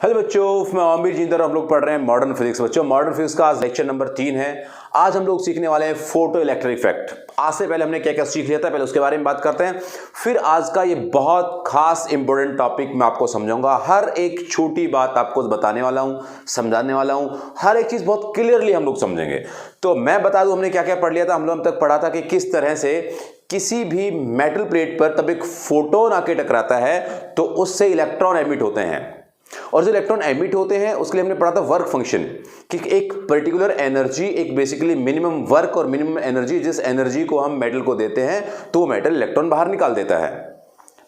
Hello बच्चों, मैं आमिर जिंदर। हम लोग पढ़ रहे हैं मॉडर्न फिजिक्स। बच्चों, मॉडर्न फिजिक्स का आज लेक्चर नंबर 3 है। आज हम लोग सीखने वाले हैं फोटो इलेक्ट्रिक इफेक्ट। आज से पहले हमने क्या क्या सीख लिया था, पहले उसके बारे में बात करते हैं। फिर आज का ये बहुत खास इंपॉर्टेंट टॉपिक मैं आपको समझाऊंगा। हर एक छोटी बात आपको बताने वाला हूं, समझाने वाला हूं। हर एक चीज बहुत क्लियरली हम लोग समझेंगे। तो मैं बता दूं हमने क्या क्या पढ़ लिया था। हम लोग अब तक पढ़ा था कि किस तरह से किसी भी मेटल प्लेट पर तब एक फोटोन आके टकराता है तो उससे इलेक्ट्रॉन एमिट होते हैं, और जो इलेक्ट्रॉन एमिट होते हैं उसके लिए हमने पढ़ा था वर्क फंक्शन, कि एक पर्टिकुलर एनर्जी, एक बेसिकली मिनिमम वर्क और मिनिमम एनर्जी, जिस एनर्जी को हम मेटल को देते हैं तो वो मेटल इलेक्ट्रॉन बाहर निकाल देता है।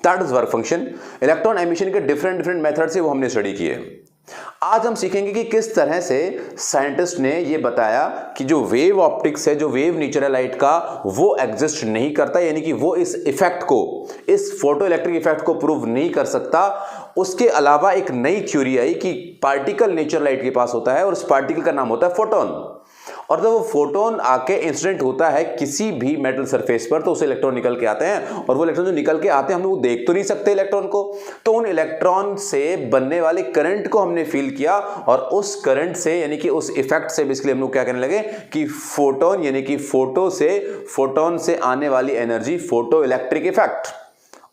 That is work function. Electron emission के डिफरेंट मेथड से वो हमने स्टडी किए। आज हम सीखेंगे कि किस तरह से साइंटिस्ट ने ये बताया कि जो वेव ऑप्टिक्स है, जो वेव नेचर है लाइट का, वो एग्जिस्ट नहीं करता, यानी कि वो इस इफेक्ट को, इस फोटो इलेक्ट्रिक इफेक्ट को प्रूव नहीं कर सकता। उसके अलावा एक नई थ्योरी आई कि पार्टिकल नेचर लाइट के पास होता है और उस पार्टिकल का नाम होता है फोटोन। और जब वो फोटोन आके इंसिडेंट होता है किसी भी मेटल सरफेस पर तो उसे इलेक्ट्रॉन निकल के आते हैं, और वो इलेक्ट्रॉन जो निकल के आते हैं हम लोग देख तो नहीं सकते इलेक्ट्रॉन को, तो उन इलेक्ट्रॉन से बनने वाले करंट को हमने फील किया, और उस करंट से यानी कि उस इफेक्ट से बेसिकली हम लोग क्या कहने लगे कि फोटोन यानी कि फोटोन से आने वाली एनर्जी, फोटो इलेक्ट्रिक इफेक्ट,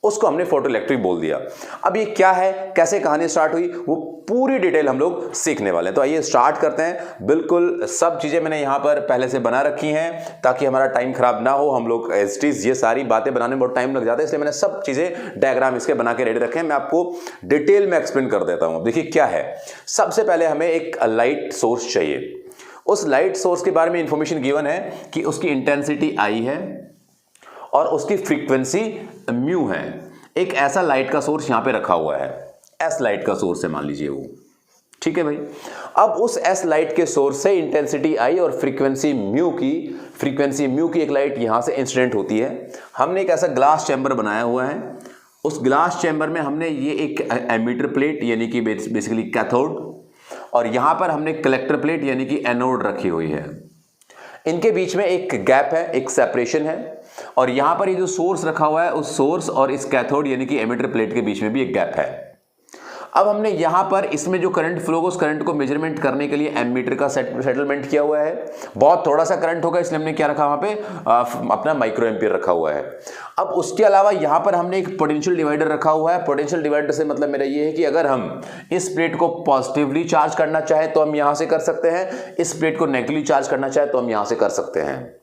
उसको हमने फोटो इलेक्ट्रिक बोल दिया। अब ये क्या है, कैसे कहानी स्टार्ट हुई, वो पूरी डिटेल हम लोग सीखने वाले हैं। तो आइए स्टार्ट करते हैं। बिल्कुल सब चीजें मैंने यहां पर पहले से बना रखी हैं ताकि हमारा टाइम खराब ना हो। हम लोग एज इट इज ये सारी बातें बनाने में बहुत टाइम लग जाता है, इसलिए मैंने सब चीजें डायग्राम इसके बना के रेडी रखे हैं। मैं आपको डिटेल में एक्सप्लेन कर देता हूं। देखिए क्या है, सबसे पहले हमें एक लाइट सोर्स चाहिए। उस लाइट सोर्स के बारे में इंफॉर्मेशन गिवन है कि उसकी इंटेंसिटी आई है और उसकी फ्रीक्वेंसी म्यू है। एक ऐसा लाइट का सोर्स यहां पे रखा हुआ है, एस लाइट का सोर्स है मान लीजिए वो, ठीक है भाई। अब उस एस लाइट के सोर्स से इंटेंसिटी आई और फ्रीक्वेंसी म्यू की एक लाइट यहां से इंसिडेंट होती है। हमने एक ऐसा ग्लास चैम्बर बनाया हुआ है। उस ग्लास चैम्बर में हमने ये एक एमीटर प्लेट यानी कि बेसिकली कैथोड, और यहां पर हमने कलेक्टर प्लेट यानी कि एनोड रखी हुई है। इनके बीच में एक गैप है, एक सेपरेशन है, और यहां पर ये जो सोर्स रखा हुआ है, उस सोर्स और इस कैथोड यानी कि एमिटर प्लेट के बीच में भी एक गैप है। अब हमने यहां पर इसमें जो करंट फ्लो होगा उस करंट को मेजरमेंट करने के लिए एमीटर का सेटलमेंट किया हुआ है। बहुत थोड़ा सा करंट होगा इसलिए हमने क्या रखा वहां पे, अपना माइक्रो एम्पियर रखा हुआ है। अब उसके अलावा यहां पर हमने एक पोटेंशियल डिवाइडर रखा हुआ है। पोटेंशियल डिवाइडर से मतलब मेरा ये है कि अगर हम इस प्लेट को पॉजिटिवली चार्ज करना चाहे तो हम यहां से कर सकते हैं, इस प्लेट को नेगेटिवली चार्ज करना चाहे तो हम यहां से कर सकते हैं।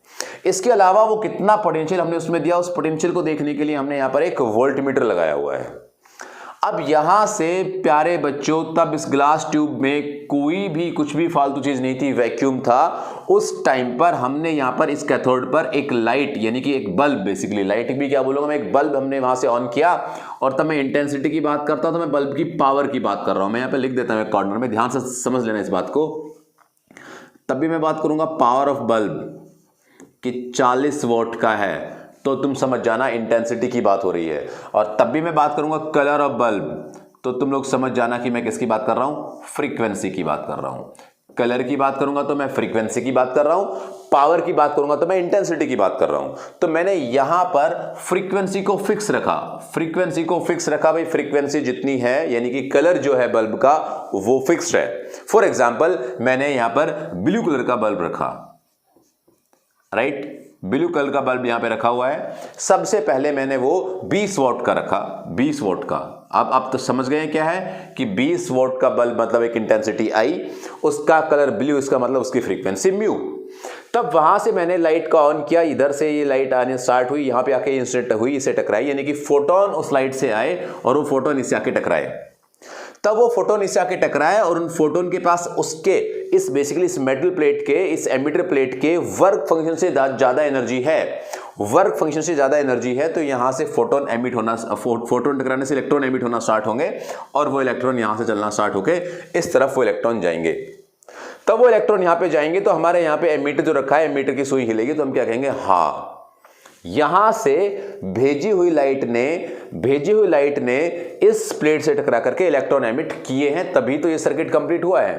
इसके अलावा वो कितना पोटेंशियल हमने उसमें दिया, उस पोटेंशियल को देखने के लिए हमने यहां पर एक वोल्टमीटर लगाया हुआ है। अब यहां से प्यारे बच्चों, तब इस ग्लास ट्यूब में कोई भी कुछ भी फालतू चीज नहीं थी, वैक्यूम था। उस टाइम पर हमने यहां पर इस कैथोड पर एक लाइट यानी कि एक बल्ब, बेसिकली लाइट भी क्या बोलूंगा मैं, एक बल्ब हमने वहां से ऑन किया। और तब मैं इंटेंसिटी की बात करता हूं तो मैं बल्ब की पावर की बात कर रहा हूं। मैं यहां पर लिख देता हूं कॉर्नर में, ध्यान से समझ लेना इस बात को। तब भी मैं बात करूंगा पावर ऑफ बल्ब कि 40 वॉट का है, तो तुम समझ जाना इंटेंसिटी की बात हो रही है। और तब भी मैं बात करूंगा कलर ऑफ बल्ब, तो तुम लोग समझ जाना कि मैं किसकी बात कर रहा हूं, फ्रीक्वेंसी की बात कर रहा हूं। कलर की बात करूंगा तो मैं फ्रीक्वेंसी की बात कर रहा हूं, पावर की बात करूंगा तो मैं इंटेंसिटी की बात कर रहा हूं। तो मैंने यहां पर फ्रीक्वेंसी को फिक्स रखा भाई। फ्रीक्वेंसी जितनी है यानी कि कलर जो है बल्ब का वो फिक्स्ड है। फॉर एग्जाम्पल मैंने यहां पर ब्लू कलर का बल्ब रखा, राइट, ब्लू कलर का बल्ब यहां पे रखा हुआ है। सबसे पहले मैंने वो 20 वॉट का रखा, 20 वॉट का। अब आप तो समझ गए क्या है कि 20 वॉट का बल्ब मतलब एक इंटेंसिटी आई, उसका कलर ब्लू, इसका मतलब उसकी फ्रीक्वेंसी म्यू। तब वहां से मैंने लाइट का ऑन किया, इधर से ये लाइट आने स्टार्ट हुई, यहां पे आके इंसिडेंट हुई, इसे टकराई, यानी कि फोटोन उस लाइट से आए और वो फोटोन इससे आके टकराए। तब वो फोटोन इससे आके टकराया और उन फोटोन के पास उसके इस बेसिकली इस मेटल प्लेट के, इस एमिटर प्लेट के वर्क फंक्शन से ज्यादा एनर्जी है। वर्क फंक्शन से ज्यादा एनर्जी है तो यहां से फोटोन एमिट होना, फोटोन टकराने से इलेक्ट्रॉन एमिट होना स्टार्ट होंगे, और वो इलेक्ट्रॉन यहां से चलना स्टार्ट होके इस तरफ वो इलेक्ट्रॉन जाएंगे। तब वो इलेक्ट्रॉन यहां पे जाएंगे तो हमारे यहां पे एमिटर जो रखा है, एमिटर की सुई हिलेगी तो हम क्या कहेंगे, हाँ, यहां से भेजी हुई लाइट ने इस प्लेट से टकरा करके इलेक्ट्रॉन एमिट किए हैं, तभी तो ये सर्किट कंप्लीट हुआ है।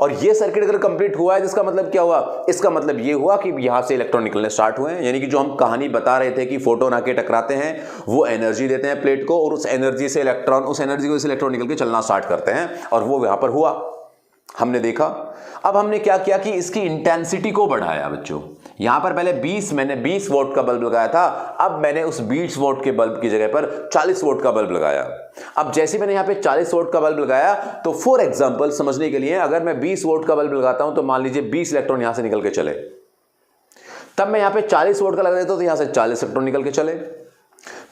और ये सर्किट अगर कंप्लीट हुआ है, जिसका मतलब क्या हुआ, इसका मतलब ये हुआ कि यहां से इलेक्ट्रॉन निकलने स्टार्ट हुए हैं। यानी कि जो हम कहानी बता रहे थे कि फोटोन आके टकराते हैं, वो एनर्जी देते हैं प्लेट को, और उस एनर्जी से इलेक्ट्रॉन, उस एनर्जी को इलेक्ट्रॉन निकल के चलना स्टार्ट करते हैं, और वो यहां पर हुआ, हमने देखा। अब हमने क्या किया कि इसकी इंटेंसिटी को बढ़ाया बच्चों। यहां पर पहले मैंने 20 वोल्ट का बल्ब लगाया था, अब मैंने उस 20 वोल्ट के बल्ब की जगह पर 40 वोल्ट का बल्ब लगाया। अब जैसे मैंने यहां पे 40 वोल्ट का बल्ब लगाया, तो फॉर एग्जांपल समझने के लिए, अगर मैं 20 वोल्ट का बल्ब लगाता हूं तो मान लीजिए 20 इलेक्ट्रॉन यहां से निकल के चले, तब मैं यहां पे 40 वोल्ट का लगा देता हूं तो यहां से 40 इलेक्ट्रॉन निकल के चले।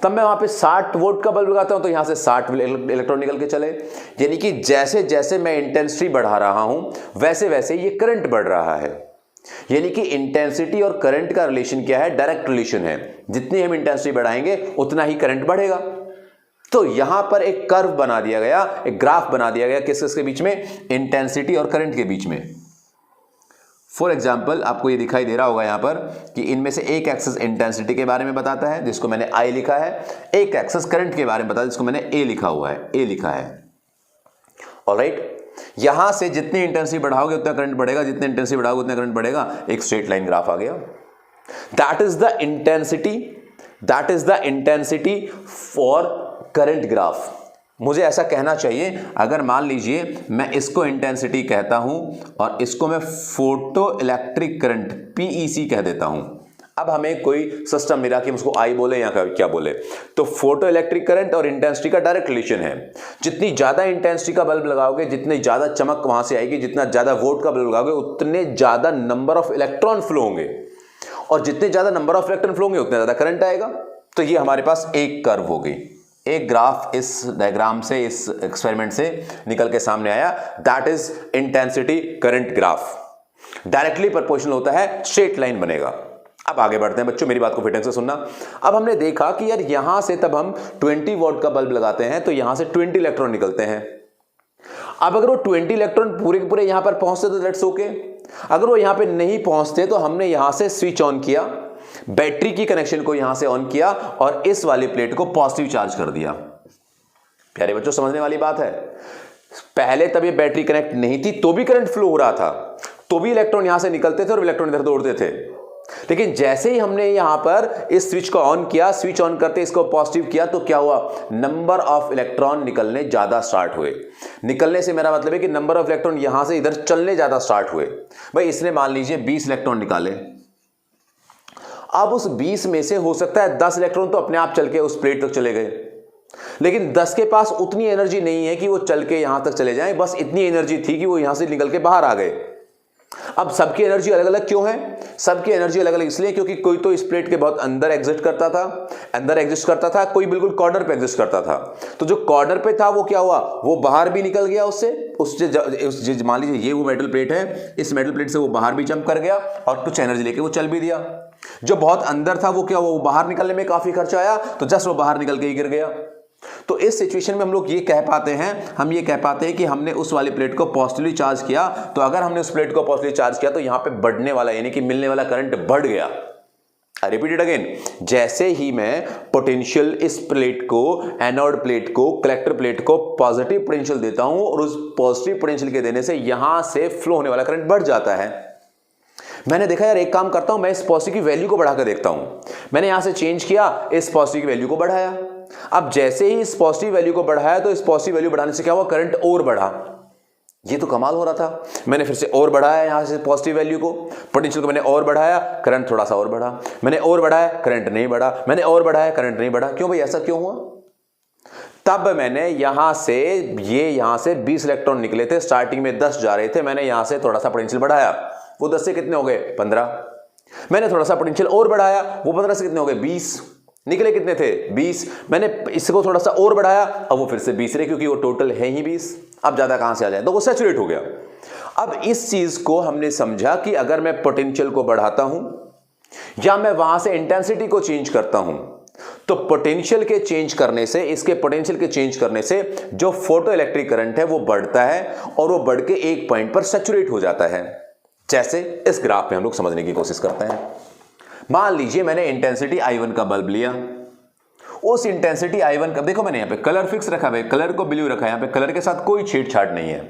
तब मैं वहां पे 60 वोल्ट का बल्ब लगाता हूं तो यहां से 60 इलेक्ट्रॉन निकल के चले। यानी कि जैसे जैसे मैं इंटेंसिटी बढ़ा रहा हूं वैसे वैसे ये करंट बढ़ रहा है। यानी कि इंटेंसिटी और करंट का रिलेशन क्या है, डायरेक्ट रिलेशन है। जितनी हम इंटेंसिटी बढ़ाएंगे उतना ही करंट बढ़ेगा। तो यहां पर एक कर्व बना दिया गया, एक ग्राफ बना दिया गया, किसके बीच में, इंटेंसिटी और करंट के बीच में। फॉर एग्जाम्पल आपको ये दिखाई दे रहा होगा यहां पर कि इनमें से एक एक्सेस इंटेंसिटी के बारे में बताता है जिसको मैंने I लिखा है, एक एक्सेस करंट के बारे में बताता है जिसको मैंने A लिखा हुआ है, A लिखा है। ऑलराइट, यहां से जितनी इंटेंसिटी बढ़ाओगे उतना करंट बढ़ेगा, जितनी इंटेंसिटी बढ़ाओगे उतना करंट बढ़ेगा। एक स्ट्रेट लाइन ग्राफ आ गया। That is the intensity for current graph. मुझे ऐसा कहना चाहिए, अगर मान लीजिए मैं इसको इंटेंसिटी कहता हूं और इसको मैं फोटो इलेक्ट्रिक करंट PEC कह देता हूं। अब हमें कोई सिस्टम मिला कि हम उसको I बोले या क्या बोले, तो फोटो इलेक्ट्रिक करंट और इंटेंसिटी का डायरेक्ट रिलेशन है। जितनी ज्यादा इंटेंसिटी का बल्ब लगाओगे, जितनी ज्यादा चमक वहां से आएगी, जितना ज्यादा वोल्ट का बल्ब लगाओगे उतने ज्यादा नंबर ऑफ इलेक्ट्रॉन फ्लो होंगे, और जितने ज्यादा नंबर ऑफ इलेक्ट्रॉन फ्लो होंगे उतना ज्यादा करंट आएगा। तो ये हमारे पास एक कर्व हो गई, एक ग्राफ इस डायग्राम से, इस एक्सपेरिमेंट से निकल के सामने आया। That is intensity current graph. Directly proportional होता है, स्ट्रेट लाइन बनेगा। अब आगे बढ़ते हैं बच्चों, मेरी बात को फिर ढंग से सुनना। अब हमने देखा कि यार यहां से तब हम 20 वोल्ट का बल्ब लगाते हैं तो यहां से 20 इलेक्ट्रॉन निकलते हैं। अब अगर वो 20 इलेक्ट्रॉन पूरे के पूरे यहां पर पहुंचते तो दैट्स ओके। अगर वो यहां पे नहीं पहुंचते तो हमने यहां से स्विच ऑन किया, बैटरी की कनेक्शन को यहां से ऑन किया और इस वाली प्लेट को पॉजिटिव चार्ज कर दिया। प्यारे बच्चों, समझने वाली बात है। पहले तब ये बैटरी कनेक्ट नहीं थी तो भी करंट फ्लो हो रहा था, तो भी इलेक्ट्रॉन यहां से निकलते थे और इलेक्ट्रॉन इधर दौड़ते थे। लेकिन जैसे ही हमने यहां पर इस स्विच को ऑन किया, स्विच ऑन करते इसको पॉजिटिव किया, तो क्या हुआ, नंबर ऑफ इलेक्ट्रॉन निकलने ज्यादा स्टार्ट हुए। निकलने से मेरा मतलब है कि नंबर ऑफ इलेक्ट्रॉन यहां से इधर चलने ज्यादा स्टार्ट हुए। भाई इसने मान लीजिए 20 इलेक्ट्रॉन निकाले, अब उस 20 में से हो सकता है 10 इलेक्ट्रॉन तो अपने आप चल के उस प्लेट तक चले गए, लेकिन 10 के पास उतनी एनर्जी नहीं है कि वो चल के यहां तक चले जाएं, बस इतनी एनर्जी थी कि वो यहां से निकल के बाहर आ गए। अब सबकी एनर्जी अलग अलग क्यों है? सबकी एनर्जी अलग अलग इसलिए क्योंकि कोई तो इस प्लेट के बहुत अंदर एग्जिस्ट करता था, कोई बिल्कुल कॉर्नर पे एग्जिस्ट करता था। तो जो कॉर्नर पे था वो क्या हुआ, वो बाहर भी निकल गया उससे मान लीजिए ये वो मेटल प्लेट है, इस मेटल प्लेट से वो बाहर भी जंप कर गया और कुछ एनर्जी लेके वो चल भी दिया। जो बहुत अंदर था वो क्या हुआ, वो बाहर निकलने में काफी खर्चा आया, तो जस्ट वो बाहर निकल के ही गिर गया। तो इस सिचुएशन में हम लोग ये कह पाते हैं कि हमने उस वाली प्लेट को पॉजिटिवली चार्ज किया। तो अगर हमने उस प्लेट को पॉजिटिवली चार्ज किया तो यहां पे बढ़ने वाला यानी कि मिलने वाला करंट बढ़ गया। आई रिपीट इट अगेन, जैसे ही मैं पोटेंशियल इस प्लेट को, एनोड प्लेट को, कलेक्टर प्लेट को पॉजिटिव पोटेंशियल देता हूं और उस पॉजिटिव पोटेंशियल के देने से यहां से फ्लो होने वाला करंट बढ़ जाता है। मैंने देखा यार एक काम करता हूं, मैं इस पॉजिटिव की वैल्यू को बढ़ाकर देखता हूं। मैंने यहां से चेंज किया, इस पॉजिटिव की वैल्यू को बढ़ाया। अब जैसे ही इस पॉजिटिव वैल्यू को बढ़ाया तो इस पॉजिटिव वैल्यू बढ़ाने से क्या हुआ, करंट और बढ़ा। ये तो कमाल हो रहा था। मैंने फिर से और बढ़ाया यहां से पॉजिटिव वैल्यू को, पोटेंशियल को मैंने और बढ़ाया, करंट थोड़ा सा और बढ़ा। मैंने और बढ़ाया, करंट नहीं बढ़ा। मैंने और बढ़ाया, करंट नहीं बढ़ा। क्यों भाई, ऐसा क्यों हुआ? तब मैंने यहां से 20 इलेक्ट्रॉन निकले थे, स्टार्टिंग में 10 जा रहे थे, मैंने यहां से थोड़ा सा पोटेंशियल बढ़ाया, वो 10 से कितने हो गए, 15। मैंने थोड़ा सा पोटेंशियल और बढ़ाया, वो 15 से कितने हो गए, 20। निकले कितने थे, 20। मैंने इसको थोड़ा सा और बढ़ाया, अब वो फिर से 20 रहे क्योंकि वो टोटल है ही 20। अब ज्यादा कहां से आ जाए, तो वो सैचुरेट हो गया। अब इस चीज को हमने समझा कि अगर मैं पोटेंशियल को बढ़ाता हूं या मैं वहां से इंटेंसिटी को चेंज करता हूं, तो पोटेंशियल के चेंज करने से, इसके पोटेंशियल के चेंज करने से जो फोटो इलेक्ट्रिक करंट है वो बढ़ता है और वो बढ़ के एक पॉइंट पर सैचुरेट हो जाता है। जैसे इस ग्राफ में हम लोग समझने की कोशिश करते हैं। मान लीजिए मैंने इंटेंसिटी I1 का बल्ब लिया, उस इंटेंसिटी I1 का, देखो मैंने यहां पे कलर फिक्स रखा है, कलर को ब्लू रखा है, यहां पे कलर के साथ कोई छेड़छाड़ नहीं है।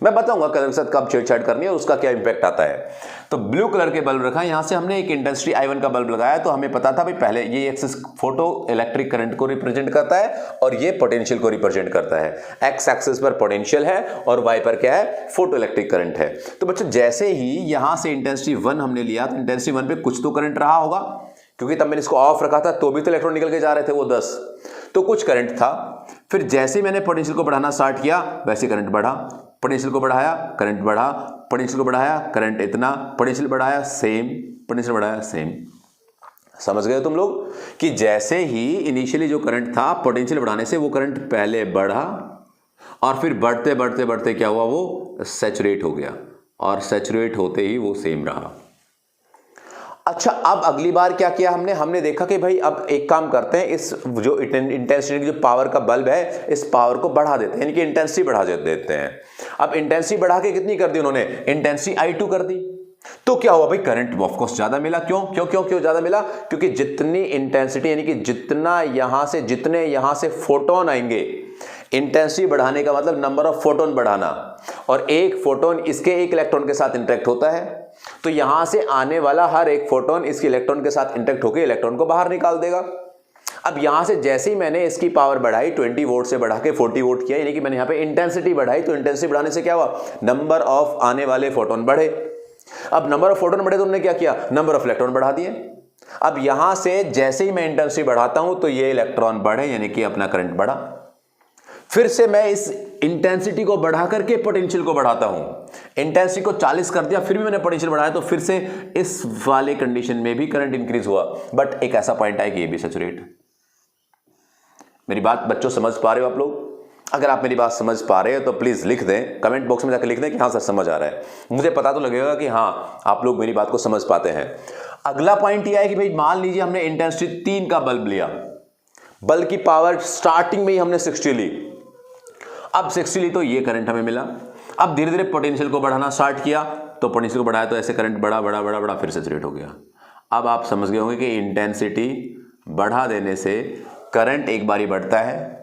मैं बताऊंगा कलर के साथ कब छेड़छाड़ करनी है और उसका क्या इंपैक्ट आता है। तो ब्लू कलर के बल्ब रखा है, यहां से हमने एक इंटेंसिटी I1 का बल्ब लगाया, तो हमें पता था भाई पहले ये एक्सिस फोटो इलेक्ट्रिक करंट को रिप्रेजेंट करता है और ये पोटेंशियल को रिप्रेजेंट करता है। एक्स एक्सिस पर पोटेंशियल है और वाई पर क्या है, फोटो इलेक्ट्रिक करंट है। तो बच्चों जैसे ही यहां से इंटेंसिटी 1 हमने लिया तो इंटेंसिटी 1 पे कुछ तो करंट रहा होगा, क्योंकि तब मैंने इसको ऑफ रखा था तो भी तो इलेक्ट्रॉन निकल के जा रहे थे वो 10, तो कुछ करंट था। फिर जैसे मैंने पोटेंशियल को बढ़ाना स्टार्ट किया वैसे करंट बढ़ा, पोटेंशियल को बढ़ाया करंट बढ़ा, पोटेंशियल को बढ़ाया करंट इतना, पोटेंशियल बढ़ाया सेम, पोटेंशियल बढ़ाया सेम। समझ गए तुम लोग कि जैसे ही इनिशियली जो करंट था पोटेंशियल बढ़ाने से वो करंट पहले बढ़ा और फिर बढ़ते बढ़ते बढ़ते क्या हुआ, वो सैचुरेट हो गया और सैचुरेट होते ही वो सेम रहा। अच्छा, अब अगली बार क्या किया हमने देखा कि भाई अब एक काम करते हैं, इस जो इंटेंसिटी की जो पावर का बल्ब है इस पावर को बढ़ा देते हैं, यानी कि इंटेंसिटी बढ़ा देते हैं। अब इंटेंसिटी बढ़ा के कितनी कर दी उन्होंने, इंटेंसिटी I2 कर दी। तो क्या हुआ भाई, करंट ऑफ कोर्स ज्यादा मिला। क्यों ज्यादा मिला, क्योंकि जितनी इंटेंसिटी यानी कि जितने यहां से फोटोन आएंगे, इंटेंसिटी बढ़ाने का मतलब नंबर ऑफ फोटोन बढ़ाना, और एक फोटोन इसके एक इलेक्ट्रॉन के साथ इंटरेक्ट होता है, तो यहां से आने वाला हर एक फोटोन इसके इलेक्ट्रॉन के साथ इंटरेक्ट होकर इलेक्ट्रॉन को बाहर निकाल देगा। अब यहां से जैसे ही मैंने इसकी पावर बढ़ाई 20 वोल्ट से बढ़ा के 40 वोल्ट किया, यानी कि मैंने यहां पे इंटेंसिटी बढ़ाई, तो इंटेंसिटी बढ़ाने से क्या हुआ, नंबर ऑफ आने वाले फोटोन बढ़े। अब नंबर ऑफ फोटोन बढ़े तो हमने क्या किया, नंबर ऑफ इलेक्ट्रॉन बढ़ा दिए। अब यहां से जैसे ही मैं इंटेंसिटी बढ़ाता हूं तो ये इलेक्ट्रॉन बढ़े, यानी कि अपना करंट बढ़ा। फिर से मैं इस इंटेंसिटी को बढ़ा करके पोटेंशियल को बढ़ाता हूं, इंटेंसिटी को 40 कर दिया, फिर भी मैंने पोटेंशियल बढ़ाया, तो फिर से इस वाले कंडीशन में भी करंट इंक्रीज हुआ, बट एक ऐसा पॉइंट है कि ये भी सैचुरेट। मेरी बात बच्चों समझ पा रहे हो आप लोग? अगर आप मेरी बात समझ पा रहे हो तो प्लीज लिख दें, कमेंट बॉक्स में जाकर लिख दें कि हाँ सर समझ आ रहा है, मुझे पता तो लगेगा कि हाँ आप लोग मेरी बात को समझ पाते हैं। अगला पॉइंट यह है कि भाई मान लीजिए हमने इंटेंसिटी 3 का बल्ब लिया, बल्ब की पावर स्टार्टिंग में ही हमने 60 ली, अब 60 ली तो ये करंट हमें मिला। अब धीरे धीरे पोटेंशियल को बढ़ाना स्टार्ट किया, तो पोटेंशियल को बढ़ाया तो ऐसे करंट बढ़ा बढ़ा बढ़ा बढ़ा फिर सैचुरेट हो गया। अब आप समझ गए होंगे कि इंटेंसिटी बढ़ा देने से करंट एक बारी बढ़ता है,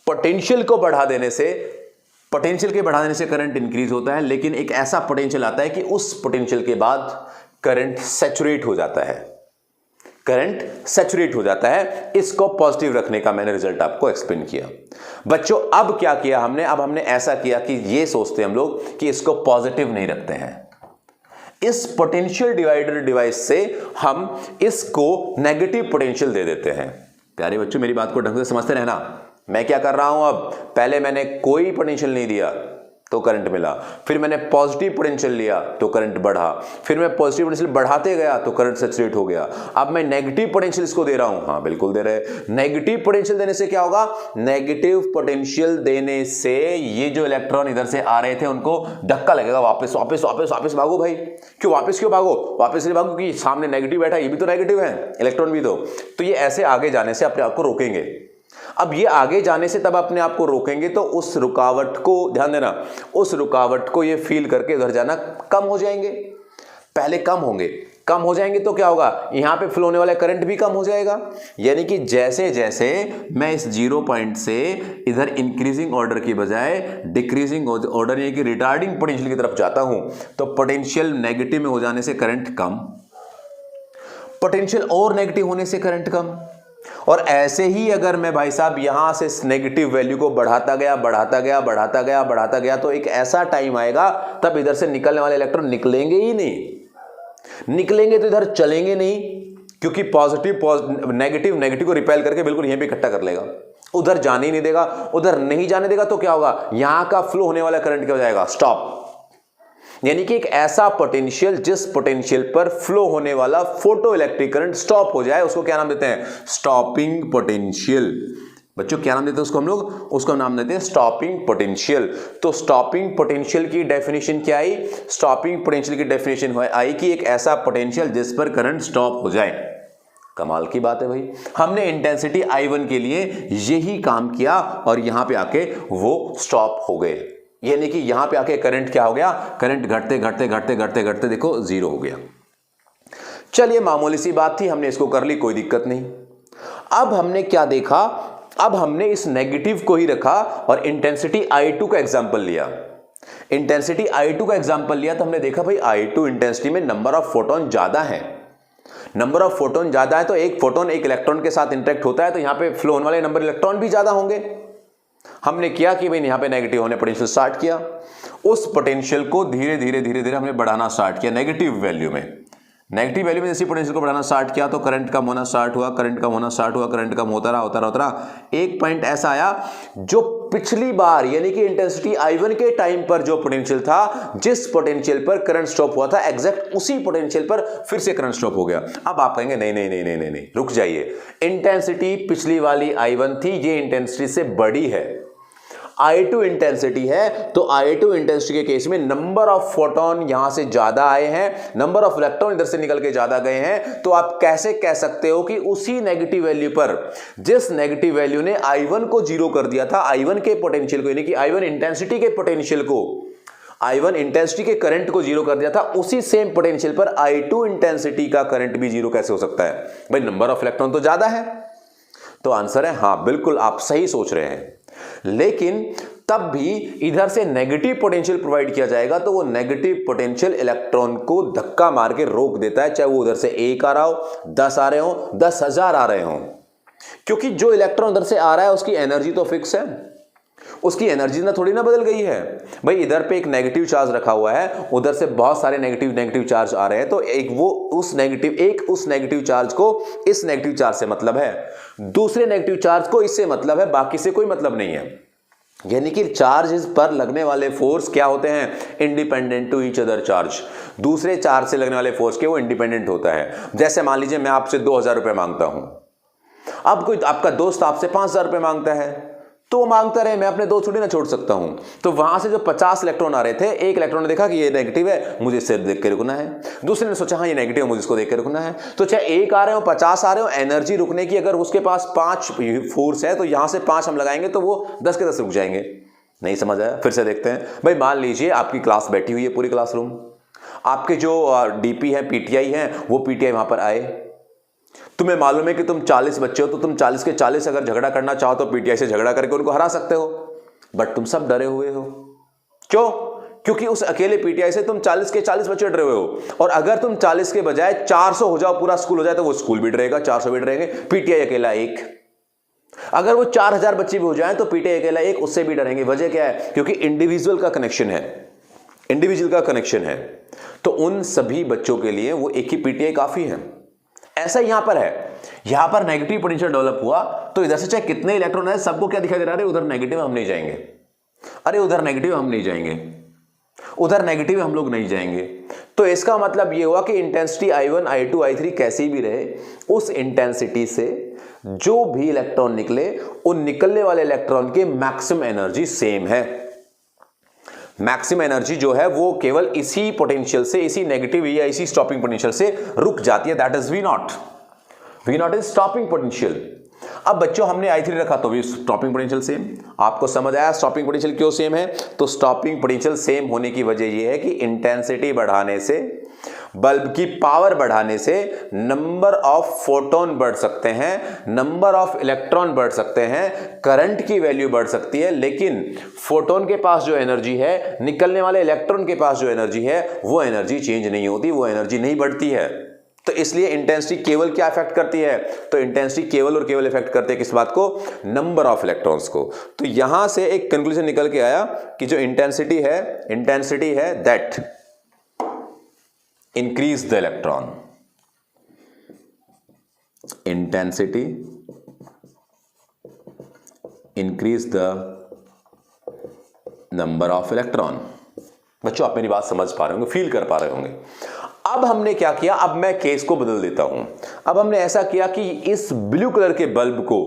पोटेंशियल को बढ़ा देने से, पोटेंशियल के बढ़ाने से करंट इंक्रीज होता है, लेकिन एक ऐसा पोटेंशियल आता है कि उस पोटेंशियल के बाद करंट सैचुरेट हो जाता है, करंट सैचुरेट हो जाता है। इसको पॉजिटिव रखने का मैंने रिजल्ट आपको एक्सप्लेन किया। बच्चों अब क्या किया हमने, अब हमने ऐसा किया कि ये सोचते हम लोग कि इसको पॉजिटिव नहीं रखते हैं, इस पोटेंशियल डिवाइडर डिवाइस से हम इसको नेगेटिव पोटेंशियल दे देते हैं। प्यारे बच्चों मेरी बात को ढंग से समझते रहना। मैं क्या कर रहा हूं, अब पहले मैंने कोई पोटेंशियल नहीं दिया तो करंट मिला, फिर मैंने पॉजिटिव पोटेंशियल लिया तो करंट बढ़ा, फिर मैं पॉजिटिव पोटेंशियल बढ़ाते गया तो करंट सैचुरेट हो गया। अब मैं नेगेटिव पोटेंशियल इसको दे रहा हूं, हाँ बिल्कुल दे रहे। नेगेटिव पोटेंशियल देने से क्या होगा, नेगेटिव पोटेंशियल देने से ये जो इलेक्ट्रॉन इधर से आ रहे थे उनको धक्का लगेगा, वापस वापस वापस वापस भागो भाई। क्यों भागो, वापस इसलिए भागो कि सामने नेगेटिव बैठा, ये भी तो नेगेटिव है, इलेक्ट्रॉन भी तो ये ऐसे आगे जाने से अपने आप को रोकेंगे। अब ये आगे जाने से तब अपने आप को रोकेंगे तो उस रुकावट को ध्यान देना, उस रुकावट को ये फील करके उधर जाना कम हो जाएंगे, पहले कम हो जाएंगे तो क्या होगा, यहां पे फ्लो होने वाला करंट भी कम हो जाएगा। यानी कि जैसे जैसे मैं इस 0 पॉइंट से इधर इंक्रीजिंग ऑर्डर की बजाय डिक्रीजिंग ऑर्डर यानी कि रिटार्डिंग पोटेंशियल की तरफ जाता हूं, तो पोटेंशियल नेगेटिव में हो जाने से करंट कम, पोटेंशियल और नेगेटिव होने से करंट कम। और ऐसे ही अगर मैं भाई साहब यहां से नेगेटिव वैल्यू को बढ़ाता गया तो एक ऐसा टाइम आएगा तब इधर से निकलने वाले इलेक्ट्रॉन निकलेंगे ही नहीं, निकलेंगे तो इधर चलेंगे नहीं, क्योंकि पॉजिटिव नेगेटिव को रिपेल करके बिल्कुल यहीं पे इकट्ठा कर लेगा, उधर जाने ही नहीं देगा। उधर नहीं जाने देगा तो क्या होगा, यहां का फ्लो होने वाला करंट क्या हो जाएगा, स्टॉप। यानी कि एक ऐसा पोटेंशियल जिस पोटेंशियल पर फ्लो होने वाला फोटो इलेक्ट्रिक करंट स्टॉप हो जाए, उसको क्या नाम देते हैं, स्टॉपिंग पोटेंशियल। बच्चों क्या नाम देते हैं उसको हम लोग, उसको नाम देते हैं स्टॉपिंग पोटेंशियल। तो स्टॉपिंग पोटेंशियल की डेफिनेशन क्या आई, स्टॉपिंग पोटेंशियल की डेफिनेशन आई कि एक ऐसा पोटेंशियल जिस पर करंट स्टॉप हो जाए। कमाल की बात है भाई, हमने इंटेंसिटी I1 के लिए यही काम किया और यहां पे आके वो स्टॉप हो गए। यानी कि यहां पे आके करंट क्या हो गया, करंट घटते देखो 0 हो गया। चलिए मामूली सी बात थी, हमने इसको कर ली, कोई दिक्कत नहीं। अब हमने क्या देखा, अब हमने इस नेगेटिव को ही रखा और इंटेंसिटी I2 का एग्जांपल लिया। इंटेंसिटी I2 का एग्जांपल लिया तो हमने देखा भाई I2 इंटेंसिटी में नंबर ऑफ फोटोन ज्यादा है, नंबर ऑफ फोटोन ज्यादा है तो एक फोटोन एक इलेक्ट्रॉन के साथ इंटरेक्ट होता है तो यहां पे फ्लो होने वाले नंबर इलेक्ट्रॉन भी ज्यादा होंगे। हमने किया कि भाई यहां पे नेगेटिव होने पोटेंशियल स्टार्ट किया, उस पोटेंशियल को धीरे धीरे धीरे धीरे हमने बढ़ाना स्टार्ट किया नेगेटिव वैल्यू में। नेगेटिव वैल्यू में जैसे पोटेंशियल को बढ़ाना स्टार्ट किया तो करंट कम होना स्टार्ट हुआ, करंट कम होना स्टार्ट हुआ, करंट कम होता रहा। एक पॉइंट ऐसा आया जो पिछली बार यानी कि इंटेंसिटी I1 के टाइम पर जो पोटेंशियल था, जिस पोटेंशियल पर करंट स्टॉप हुआ था, एग्जैक्ट उसी पोटेंशियल पर फिर से करंट स्टॉप हो गया। अब आप कहेंगे नहीं नहीं नहीं नहीं नहीं नहीं रुक जाइए, इंटेंसिटी पिछली वाली I1 थी, ये इंटेंसिटी से बड़ी है, I2 इंटेंसिटी है, तो I2 इंटेंसिटी के केस में नंबर ऑफ फोटोन यहां से ज्यादा आए हैं, नंबर ऑफ इलेक्ट्रॉन इधर से निकल के ज्यादा गए हैं। तो आप कैसे कह सकते हो कि उसी नेगेटिव वैल्यू पर, जिस नेगेटिव वैल्यू ने I1 को जीरो कर दिया था, I1 के पोटेंशियल को यानी कि I1 इंटेंसिटी के पोटेंशियल को, I1 इंटेंसिटी के करंट को जीरो कर दिया था, उसी सेम पोटेंशियल पर I2 इंटेंसिटी का करंट भी जीरो कैसे हो सकता है? भाई नंबर ऑफ इलेक्ट्रॉन तो ज्यादा है। तो आंसर है हां, बिल्कुल आप सही सोच रहे हैं। लेकिन तब भी इधर से नेगेटिव पोटेंशियल प्रोवाइड किया जाएगा तो वो नेगेटिव पोटेंशियल इलेक्ट्रॉन को धक्का मार के रोक देता है, चाहे वो उधर से 1 आ रहा हो, 10 आ रहे हो, 10,000 आ रहे हो, क्योंकि जो इलेक्ट्रॉन उधर से आ रहा है उसकी एनर्जी तो फिक्स है, उसकी एनर्जी ना थोड़ी ना बदल गई है। भाई इधर पे एक नेगेटिव चार्ज रखा हुआ है, उधर से बहुत सारे नेगेटिव चार्ज आ रहे हैं, तो एक उस नेगेटिव चार्ज को इस नेगेटिव चार्ज से मतलब है, दूसरे नेगेटिव चार्ज को इससे मतलब है, बाकी से कोई मतलब नहीं है। यानी कि चार्ज पर लगने वाले फोर्स क्या होते हैं? Independent to each other charge. दूसरे चार्ज से लगने वाले फोर्स के वो इंडिपेंडेंट होता है। जैसे मान लीजिए मैं आपसे 2,000 रुपए मांगता हूं, अब कोई आपका दोस्त आपसे 5,000 रुपए मांगता है, तो वो मांगता रहे, मैं अपने दोस्त थोड़ी ना छोड़ सकता हूं। तो वहां से जो 50 इलेक्ट्रॉन आ रहे थे, एक इलेक्ट्रॉन ने देखा कि ये नेगेटिव है, मुझे इससे देख के रुकना है, दूसरे ने सोचा हाँ ये नेगेटिव है, मुझे इसको देख के रुकना है। तो चाहे 1 आ रहे हो 50 आ रहे हो, एनर्जी रुकने की अगर उसके पास 5 फोर्स है तो यहां से 5 हम लगाएंगे तो वो 10 के 10 रुक जाएंगे। नहीं समझ आया? फिर से देखते हैं। भाई मान लीजिए आपकी क्लास बैठी हुई है, पूरी क्लासरूम, आपके जो डीपी है, पीटीआई है, वो पीटीआई वहां पर आए, तुम्हें मालूम है कि तुम 40 बच्चे हो, तो तुम 40 के 40 अगर झगड़ा करना चाहो तो पीटीआई से झगड़ा करके उनको हरा सकते हो, बट तुम सब डरे हुए हो। क्यों? क्योंकि उस अकेले पीटीआई से तुम 40 के 40 बच्चे डरे हुए हो, और अगर तुम 40 के बजाय 400 हो जाओ, पूरा स्कूल हो जाए, तो वो स्कूल भी डरेगा, 400 भी डरेंगे, पीटीआई अकेला 1। अगर वो 4,000 बच्चे भी हो जाएं तो पीटीआई अकेला 1, उससे भी डरेंगे। वजह क्या है? क्योंकि इंडिविजुअल का कनेक्शन है, इंडिविजुअल का कनेक्शन है, तो उन सभी बच्चों के लिए वो एक ही पीटीआई काफी है। ऐसा यहां पर है, यहां पर नेगेटिव पोटेंशियल डेवलप हुआ तो इधर से चाहे कितने इलेक्ट्रॉन है, सबको क्या दिखाई दे रहा है? उधर नेगेटिव हम नहीं जाएंगे, अरे उधर नेगेटिव हम नहीं जाएंगे, उधर नेगेटिव हम लोग नहीं जाएंगे। तो इसका मतलब यह हुआ कि इंटेंसिटी I1, I2, I3 कैसी भी रहे, उस इंटेंसिटी से जो भी इलेक्ट्रॉन निकले, उन निकलने वाले इलेक्ट्रॉन की मैक्सिमम एनर्जी सेम है। मैक्सिमम एनर्जी जो है वो केवल इसी पोटेंशियल से, इसी नेगेटिव या इसी स्टॉपिंग पोटेंशियल से रुक जाती है, that is V not is stopping potential. अब बच्चों हमने I3 रखा तो भी स्टॉपिंग पोटेंशियल सेम। आपको समझ आया स्टॉपिंग पोटेंशियल क्यों सेम है? तो स्टॉपिंग पोटेंशियल सेम होने की वजह यह है कि इंटेंसिटी बढ़ाने से, बल्ब की पावर बढ़ाने से नंबर ऑफ फोटोन बढ़ सकते हैं, नंबर ऑफ इलेक्ट्रॉन बढ़ सकते हैं, करंट की वैल्यू बढ़ सकती है, लेकिन फोटोन के पास जो एनर्जी है, निकलने वाले इलेक्ट्रॉन के पास जो एनर्जी है, वो एनर्जी चेंज नहीं होती, वो एनर्जी नहीं बढ़ती है। तो इसलिए इंटेंसिटी केवल क्या इफेक्ट करती है? तो इंटेंसिटी केवल और केवल इफेक्ट करती है किस बात को? नंबर ऑफ इलेक्ट्रॉन्स को। तो यहां से एक कंक्लूजन निकल के आया कि जो इंटेंसिटी है that increase the electron, intensity increase the number of electron। बच्चों आप मेरी बात समझ पा रहे होंगे, फील कर पा रहे होंगे। अब हमने क्या किया, अब मैं केस को बदल देता हूं। अब हमने ऐसा किया कि इस ब्लू कलर के बल्ब को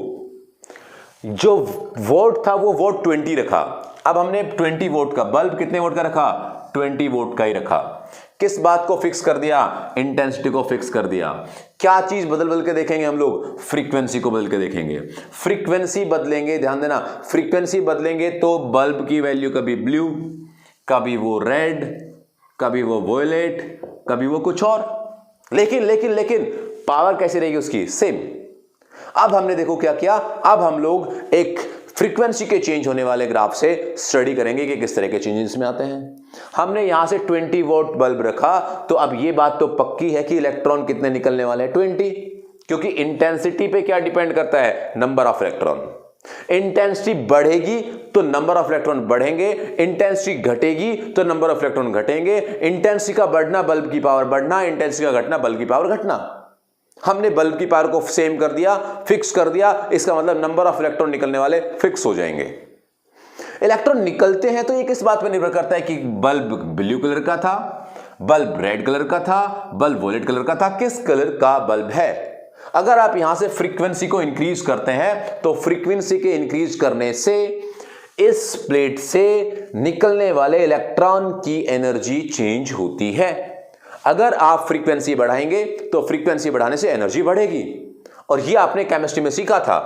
जो वोट था वो वोट 20 रखा। अब हमने 20 वोट का बल्ब कितने वोट का रखा? 20 वोट का ही रखा। किस बात को फिक्स कर दिया? इंटेंसिटी को फिक्स कर दिया। क्या चीज बदल के देखेंगे हम लोग? फ्रीक्वेंसी को बदल के देखेंगे। फ्रीक्वेंसी बदलेंगे, ध्यान देना, फ्रीक्वेंसी बदलेंगे तो बल्ब की वैल्यू कभी ब्लू, कभी वो रेड, कभी वो वोयलेट, कभी वो कुछ और, लेकिन पावर कैसी रहेगी उसकी? सेम। अब हमने देखो क्या किया, अब हम लोग एक फ्रीक्वेंसी के चेंज होने वाले ग्राफ से स्टडी करेंगे कि किस तरह के चेंजेस में आते हैं। हमने यहां से 20 वोल्ट बल्ब रखा, तो अब ये बात तो पक्की है कि इलेक्ट्रॉन कितने निकलने वाले हैं, 20, क्योंकि इंटेंसिटी पे क्या डिपेंड करता है, नंबर ऑफ इलेक्ट्रॉन। इंटेंसिटी बढ़ेगी तो नंबर ऑफ इलेक्ट्रॉन बढ़ेंगे, इंटेंसिटी घटेगी तो नंबर ऑफ इलेक्ट्रॉन घटेंगे। इंटेंसिटी का बढ़ना बल्ब की पावर बढ़ना, इंटेंसिटी का घटना बल्ब की पावर घटना। हमने बल्ब की पावर को सेम कर दिया, फिक्स कर दिया, इसका मतलब नंबर ऑफ इलेक्ट्रॉन निकलने वाले फिक्स हो जाएंगे। इलेक्ट्रॉन निकलते हैं तो ये किस बात पर निर्भर करता है कि बल्ब ब्लू कलर का था, बल्ब रेड कलर का था, बल्ब वोलेट कलर का था, किस कलर का बल्ब है। अगर आप यहां से फ्रीक्वेंसी को इंक्रीज करते हैं तो फ्रीक्वेंसी के इंक्रीज करने से इस प्लेट से निकलने वाले इलेक्ट्रॉन की एनर्जी चेंज होती है। अगर आप फ्रीक्वेंसी बढ़ाएंगे तो फ्रीक्वेंसी बढ़ाने से एनर्जी बढ़ेगी, और ये आपने केमिस्ट्री में सीखा था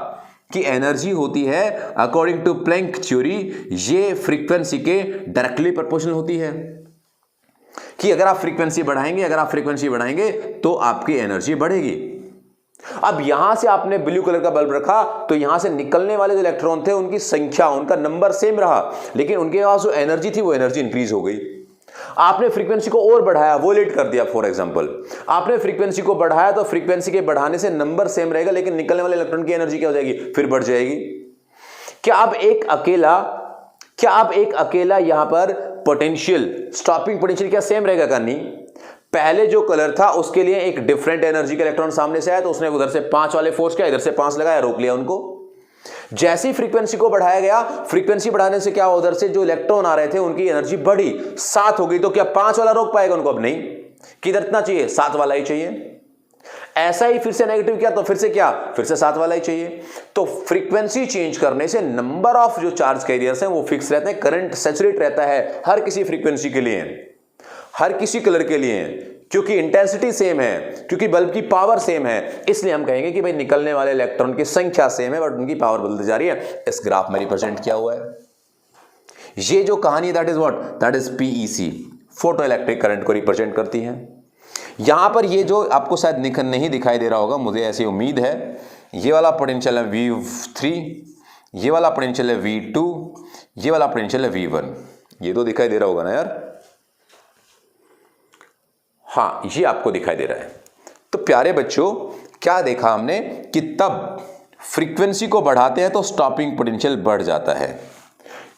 कि एनर्जी होती है अकॉर्डिंग टू प्लैंक थ्योरी, ये फ्रीक्वेंसी के डायरेक्टली प्रोपोर्शनल होती है, कि अगर आप फ्रीक्वेंसी बढ़ाएंगे तो आपकी एनर्जी बढ़ेगी। अब यहां से आपने ब्लू कलर का बल्ब रखा तो यहां से निकलने वाले जो इलेक्ट्रॉन थे उनकी संख्या, उनका नंबर सेम रहा, लेकिन उनके पास जो एनर्जी थी वो एनर्जी इंक्रीज हो गई। आपने फ्रीक्वेंसी को और बढ़ाया, वोलेट कर दिया फॉर एग्जांपल, आपने फ्रीक्वेंसी को बढ़ाया तो फ्रीक्वेंसी के बढ़ाने से नंबर सेम रहेगा, लेकिन निकलने वाले इलेक्ट्रॉन की एनर्जी क्या हो जाएगी, फिर बढ़ जाएगी। क्या आप एक अकेला यहां पर पोटेंशियल, स्टॉपिंग पोटेंशियल क्या सेम रहेगा? नहीं, पहले जो कलर था उसके लिए एक डिफरेंट एनर्जी का इलेक्ट्रॉन सामने से आया तो उसने उधर से 5 वाले फोर्स किया, इधर से 5 लगाया, रोक लिया उनको। जैसी फ्रीक्वेंसी को बढ़ाया गया, फ्रीक्वेंसी बढ़ाने से क्या, उधर से जो इलेक्ट्रॉन आ रहे थे उनकी एनर्जी बढ़ी, 7 हो गई, तो क्या 5 वाला रोक पाएगा उनको? अब नहीं, किधर इतना चाहिए, 7 वाला ही चाहिए। ऐसा ही फिर से नेगेटिव किया तो फिर से क्या, फिर से 7 वाला ही चाहिए। तो फ्रीक्वेंसी चेंज करने से नंबर ऑफ जो चार्ज कैरियर्स हैं वो फिक्स रहते हैं, करंट सैचुरेट रहता है हर किसी फ्रीक्वेंसी के लिए, हर किसी कलर के लिए, क्योंकि इंटेंसिटी सेम है, क्योंकि बल्ब की पावर सेम है, इसलिए हम कहेंगे कि भाई निकलने वाले इलेक्ट्रॉन की संख्या सेम है बट उनकी पावर बदलती जा रही है। इस ग्राफ में रिप्रेजेंट किया हुआ है। ये जो कहानी that is what, that is PEC, photo electric current को रिप्रेजेंट करती है। यहां पर ये जो आपको शायद नहीं दिखाई दे रहा होगा, मुझे ऐसी उम्मीद है, ये वाला पोटेंशियल है V3, ये वाला पोटेंशियल है V2, ये वाला पोटेंशियल है V1। ये तो दिखाई दे रहा होगा ना यार, हाँ ये आपको दिखाई दे रहा है। तो प्यारे बच्चों, क्या देखा हमने कि तब फ्रीक्वेंसी को बढ़ाते हैं तो स्टॉपिंग पोटेंशियल बढ़ जाता है।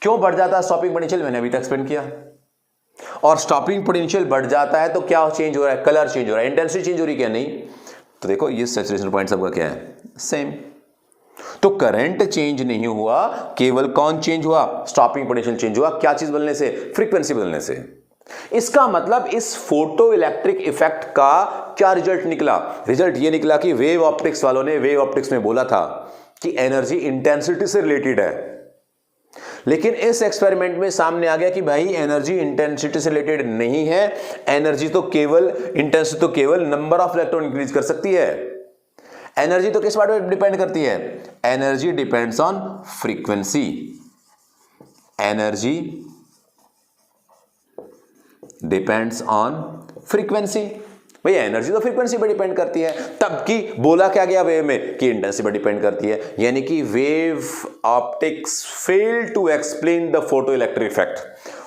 क्यों बढ़ जाता है स्टॉपिंग पोटेंशियल, मैंने अभी तक एक्सप्लेन किया। और स्टॉपिंग पोटेंशियल बढ़ जाता है तो क्या चेंज हो रहा है, कलर चेंज हो रहा है, इंटेंसिटी चेंज हो रही है क्या, नहीं। तो देखो ये सैचुरेशन पॉइंट सबका क्या है, सेम। तो करंट चेंज नहीं हुआ, केवल कौन चेंज हुआ, स्टॉपिंग पोटेंशियल चेंज हुआ। क्या चीज बदलने से, फ्रीक्वेंसी बदलने से। इसका मतलब इस फोटो इलेक्ट्रिक इफेक्ट का क्या रिजल्ट निकला, रिजल्ट ये निकला कि वेव ऑप्टिक्स वालों ने वेव ऑप्टिक्स में बोला था कि एनर्जी इंटेंसिटी से रिलेटेड है, लेकिन इस एक्सपेरिमेंट में सामने आ गया कि भाई एनर्जी इंटेंसिटी से रिलेटेड नहीं है, एनर्जी तो केवल, इंटेंसिटी तो केवल नंबर ऑफ इलेक्ट्रॉन इंक्रीज कर सकती है। एनर्जी तो किस बात पर डिपेंड करती है, energy depends on frequency, energy depends on frequency. भैया एनर्जी तो फ्रीक्वेंसी पर डिपेंड करती है, तब की बोला क्या गया वेव में कि इंटेंसिटी पर डिपेंड करती है। यानी कि wave optics fail to explain the photo electric effect.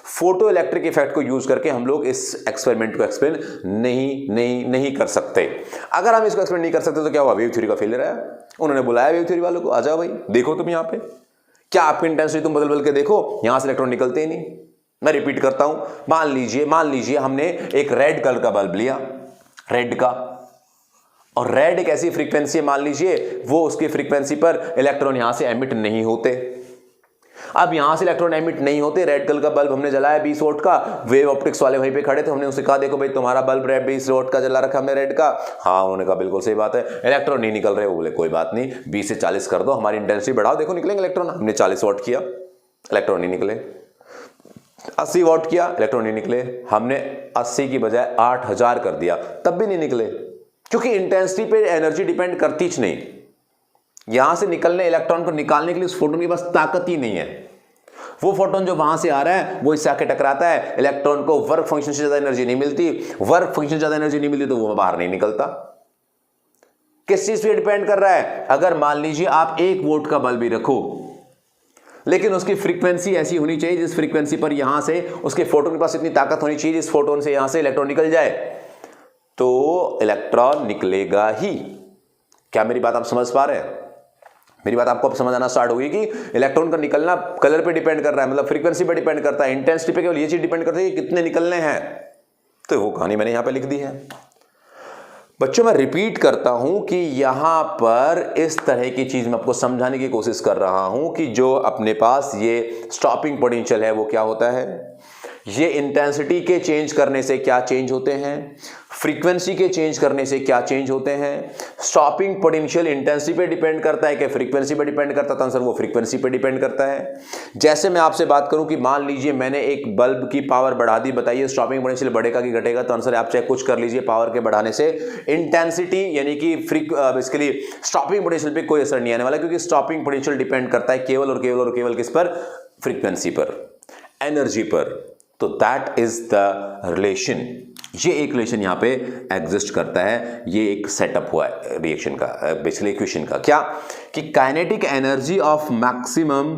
Photo electric effect को यूज करके हम लोग इस एक्सपेरिमेंट को एक्सप्लेन नहीं कर सकते। अगर हम इसको एक्सप्लेन नहीं कर सकते तो क्या हुआ, वेव थ्योरी का फेलियर है। उन्होंने बुलाया वेव थ्योरी वालों को, आ जाओ भाई देखो तुम यहाँ पे क्या आपकी इंटेंसिटी तुम बदल के देखो, यहां से इलेक्ट्रॉन निकलते ही नहीं। मैं रिपीट करता हूं, मान लीजिए हमने एक रेड कलर का बल्ब लिया, रेड का, और रेड एक ऐसी फ्रीक्वेंसी मान लीजिए वो उसकी फ्रीक्वेंसी पर इलेक्ट्रॉन यहां से एमिट नहीं होते। अब यहां से इलेक्ट्रॉन एमिट नहीं होते, रेड कलर का बल्ब हमने जलाया 20 वोल्ट का, वेव ऑप्टिक्स वाले वहीं पे खड़े थे, हमने उसे कहा देखो भाई तुम्हारा बल्ब रेड 20 वोल्ट का जला रखा हमने रेड का। हाँ उन्होंने कहा बिल्कुल सही बात है, इलेक्ट्रॉन नहीं निकल रहे। वो बोले कोई बात नहीं, 20 से 40 कर दो, हमारी इंटेंसिटी बढ़ाओ, देखो निकलेंगे इलेक्ट्रॉन। हमने 40 वोल्ट किया, इलेक्ट्रॉन नहीं निकले। 80 वॉट किया, इलेक्ट्रॉन नहीं निकले। हमने 80 की बजाय 8000 कर दिया, तब भी नहीं निकले, क्योंकि इंटेंसिटी पे एनर्जी डिपेंड करती ही नहीं। यहां से निकलने इलेक्ट्रॉन को निकालने के लिए उस फोटोन की बस ताकत ही नहीं है। वो फोटोन जो वहां से आ रहा है वो इससे आके टकराता है, इलेक्ट्रॉन को वर्क फंक्शन से ज्यादा एनर्जी नहीं मिलती, वर्क फंक्शन से ज्यादा एनर्जी नहीं मिलती तो वो बाहर नहीं निकलता। किस चीज पे डिपेंड कर रहा है, अगर मान लीजिए आप 1 वोल्ट का बल्ब भी रखो, लेकिन उसकी फ्रीक्वेंसी ऐसी होनी चाहिए जिस फ्रीक्वेंसी पर यहां से उसके फोटोन के पास इतनी ताकत होनी चाहिए जिस फोटोन से यहां से इलेक्ट्रॉन निकल जाए, तो इलेक्ट्रॉन निकलेगा ही। क्या मेरी बात आप समझ पा रहे हैं? मेरी बात आपको अब समझ आना स्टार्ट होगी कि इलेक्ट्रॉन का निकलना कलर पे डिपेंड कर रहा है, मतलब फ्रीक्वेंसी पे डिपेंड करता है, इंटेंसिटी पे केवल ये चीज डिपेंड करती है कि कितने निकलने हैं। तो वो कहानी मैंने यहां पे लिख दी है। बच्चों मैं रिपीट करता हूं कि यहां पर इस तरह की चीज मैं आपको समझाने की कोशिश कर रहा हूं कि जो अपने पास ये स्टॉपिंग पोटेंशियल है वो क्या होता है, ये इंटेंसिटी के चेंज करने से क्या चेंज होते हैं, फ्रीक्वेंसी के चेंज करने से क्या चेंज होते हैं। स्टॉपिंग पोटेंशियल इंटेंसिटी पे डिपेंड करता है कि फ्रीक्वेंसी पे डिपेंड करता है? तो आंसर वो फ्रीक्वेंसी पे डिपेंड करता है। जैसे मैं आपसे बात करूं कि मान लीजिए मैंने एक बल्ब की पावर बढ़ा दी, बताइए स्टॉपिंग पोटेंशियल बढ़ेगा कि घटेगा? तो आंसर आप चाहे कुछ कर लीजिए, पावर के बढ़ाने से इंटेंसिटी यानी कि बेसिकली स्टॉपिंग पोटेंशियल पे कोई असर नहीं आने वाला, क्योंकि स्टॉपिंग पोटेंशियल डिपेंड करता है केवल और केवल और केवल किस पर? फ्रीक्वेंसी पर, एनर्जी पर। तो दैट इज द रिलेशन। ये एक रिलेशन यहां पे एग्जिस्ट करता है, ये एक सेटअप हुआ है रिएक्शन का, बेसिकली इक्वेशन का। क्या कि kinetic energy of maximum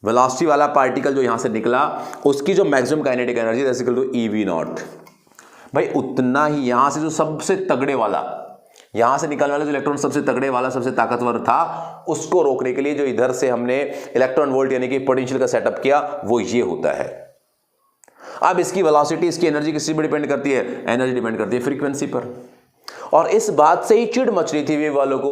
velocity वाला पार्टिकल जो यहां से निकला, उसकी जो maximum kinetic energy that is equal to EV naught. भाई उतना ही यहां से जो सबसे तगड़े वाला, यहां से निकलने वाला जो इलेक्ट्रॉन सबसे तगड़े वाला, सबसे ताकतवर था, उसको रोकने के लिए जो इधर से हमने इलेक्ट्रॉन वोल्ट यानी कि पोटेंशियल का सेटअप किया, वो ये होता है। अब इसकी वेलोसिटी, इसकी एनर्जी किस पर डिपेंड करती है? एनर्जी डिपेंड करती है फ्रीक्वेंसी पर। और इस बात से ही चिढ़ मच रही थी वेव वालों को,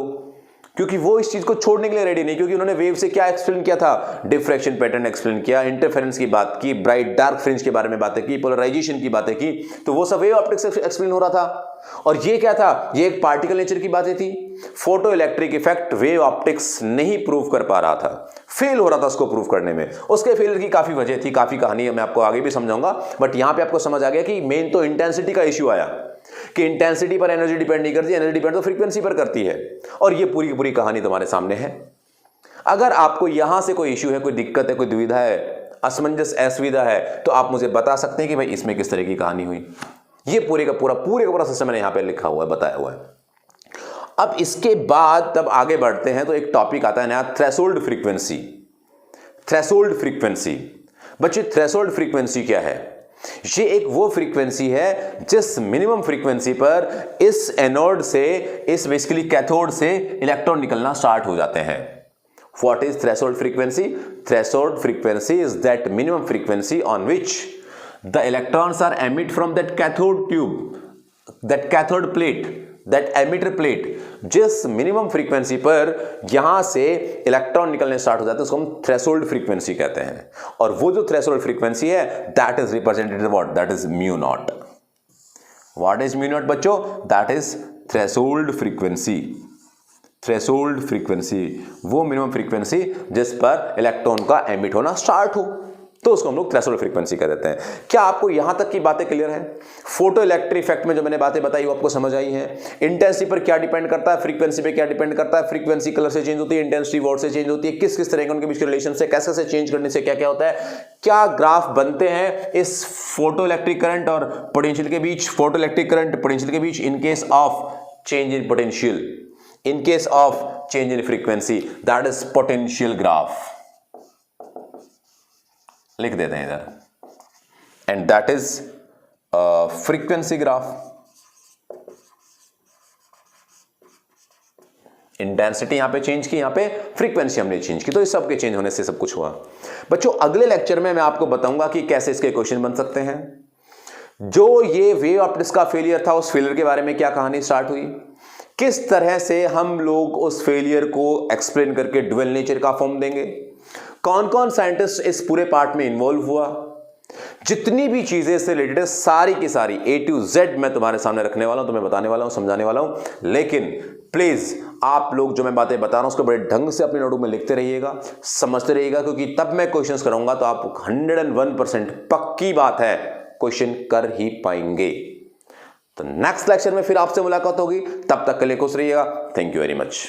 क्योंकि वो इस चीज को छोड़ने के लिए रेडी नहीं, क्योंकि उन्होंने वेव से क्या एक्सप्लेन किया था? डिफ्रैक्शन पैटर्न एक्सप्लेन किया, इंटरफेरेंस की बात की, ब्राइट डार्क फ्रिंज के बारे में बातें की, पोलराइजेशन की बातें की, तो वो सब वेव ऑप्टिक्स से एक्सप्लेन हो रहा था। और ये क्या था? ये एक पार्टिकल नेचर की बातें थी। Photo electric effect wave optics नहीं प्रूव कर पा रहा था, फेल हो रहा था उसको प्रूव करने में। उसके फेलियर की काफी वजह थी, काफी कहानी है, मैं आपको आगे भी समझाऊंगा, बट यहां पे आपको समझ आ गया कि मेन तो इंटेंसिटी का इश्यू आया कि इंटेंसिटी पर एनर्जी डिपेंड नहीं करती, एनर्जी डिपेंड तो फ्रीक्वेंसी पर करती है। और ये पूरी की पूरी कहानी तुम्हारे सामने है। अगर आपको यहां से कोई इश्यू है, कोई दिक्कत है, कोई दुविधा है, असमंजस, असुविधा है, तो आप मुझे बता सकते हैं कि भाई इसमें किस तरह की कहानी हुई। ये पूरे का पूरा सिस्टम मैंने यहां पे लिखा हुआ है, बताया हुआ है। अब इसके बाद तब आगे बढ़ते हैं तो एक टॉपिक आता है नया, थ्रेशोल्ड फ्रीक्वेंसी। थ्रेशोल्ड फ्रीक्वेंसी बच्चे, थ्रेशोल्ड फ्रीक्वेंसी क्या है? ये एक वो फ्रीक्वेंसी है जिस मिनिमम फ्रीक्वेंसी पर इस एनोड से, इस बेसिकली कैथोड से इलेक्ट्रॉन निकलना स्टार्ट हो जाते हैं। What is threshold frequency? Threshold frequency is that minimum frequency on which the electrons are emit from that cathode tube, that cathode plate, that emitter plate। जिस minimum frequency पर यहां से electron निकलने start हो जाते हैं उसको हम थ्रेशोल्ड फ्रीक्वेंसी कहते हैं। और वो जो थ्रेशोल्ड फ्रीक्वेंसी है that is represented what? That is mu naught. What is mu naught बच्चों? That is threshold frequency. Threshold frequency वो मिनिमम फ्रीक्वेंसी जिस पर इलेक्ट्रॉन का एमिट होना स्टार्ट हो, तो उसको हम लोग थ्रेशोल्ड फ्रीक्वेंसी कह देते हैं। क्या आपको यहां तक की बातें क्लियर हैं? फोटो इलेक्ट्रिक इफेक्ट में जो मैंने बातें बताई वो आपको समझ आई हैं। इंटेंसिटी पर क्या डिपेंड करता है, फ्रीक्वेंसी पे क्या डिपेंड करता है, फ्रीक्वेंसी कलर से चेंज होती है, इंटेंसिटी वोल्ट से चेंज होती है, किस किस तरह के उनके बीच के रिलेशन से, कैसे कैसे चेंज करने से क्या क्या होता है, क्या ग्राफ बनते हैं इस फोटो इलेक्ट्रिक करंट और पोटेंशियल के बीच, फोटो इलेक्ट्रिक करंट पोटेंशियल के बीच in case of change in potential, in case of change in frequency, that is potential graph. लिख देते हैं इधर, and that is frequency graph. Intensity यहां पे चेंज की, यहां पे फ्रीक्वेंसी हमने चेंज की, तो इस सब के चेंज होने से सब कुछ हुआ। बच्चों अगले लेक्चर में मैं आपको बताऊंगा कि कैसे इसके क्वेश्चन बन सकते हैं। जो ये वेव ऑप्टिक्स का फेलियर था, उस फेलियर के बारे में क्या कहानी स्टार्ट हुई, किस तरह से हम लोग उस फेलियर को एक्सप्लेन करके ड्यूअल नेचर का फॉर्म देंगे, कौन कौन साइंटिस्ट इस पूरे पार्ट में इन्वॉल्व हुआ, जितनी भी चीजें इससे रिलेटेड है सारी की सारी A to Z मैं तुम्हारे सामने रखने वाला हूं, तुम्हें बताने वाला हूं, समझाने वाला हूं। लेकिन प्लीज आप लोग जो मैं बातें बता रहा हूं उसको बड़े ढंग से अपने नोटबुक में लिखते रहिएगा, समझते रहिएगा, क्योंकि तब मैं क्वेश्चंस कराऊंगा तो आप 101% पक्की बात है क्वेश्चन कर ही पाएंगे। तो नेक्स्ट लेक्चर में फिर आपसे मुलाकात होगी, तब तक के लिए खुश रहिएगा। Thank you very much.